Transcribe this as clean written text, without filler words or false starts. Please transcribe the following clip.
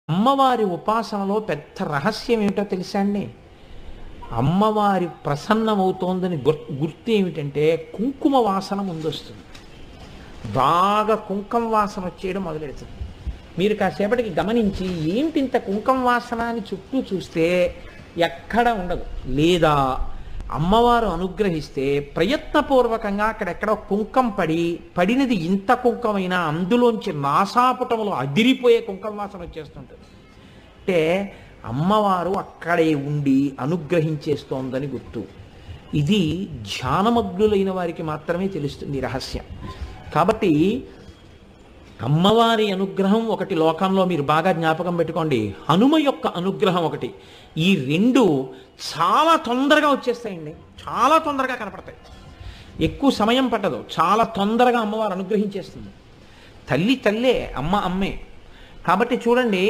అమ్మవారి ఉపాసనలో పెద్ద రహస్యం ఏమిటో తెలుసా అండి? అమ్మవారి ప్రసన్నమవుతోందని గుర్తు ఏమిటంటే కుంకుమ వాసన ముందొస్తుంది. బాగా కుంకుమ వాసన వచ్చేయడం మొదలెడుతుంది. మీరు కాసేపటికి గమనించి ఏమిటి ఇంత కుంకుమ వాసన అని చుట్టూ చూస్తే ఎక్కడ ఉండదు. లేదా అమ్మవారు అనుగ్రహిస్తే ప్రయత్నపూర్వకంగా అక్కడెక్కడ కుంకం పడినది ఇంత కుంకమైనా అందులోంచి నాసాపుటములు అదిరిపోయే కుంకం వాసన వచ్చేస్తుంటుంది. అంటే అమ్మవారు అక్కడే ఉండి అనుగ్రహించేస్తోందని గుర్తు. ఇది ధ్యానమగ్నులైన వారికి మాత్రమే తెలుస్తుంది ఈ రహస్యం. కాబట్టి అమ్మవారి అనుగ్రహం ఒకటి లోకంలో మీరు బాగా జ్ఞాపకం పెట్టుకోండి. హనుమ యొక్క అనుగ్రహం ఒకటి. ఈ రెండు చాలా తొందరగా వచ్చేస్తాయండి, చాలా తొందరగా కనపడతాయి. ఎక్కువ సమయం పట్టదు, చాలా తొందరగా అమ్మవారు అనుగ్రహించేస్తుంది. తల్లి తల్లే, అమ్మ అమ్మే. కాబట్టి చూడండి,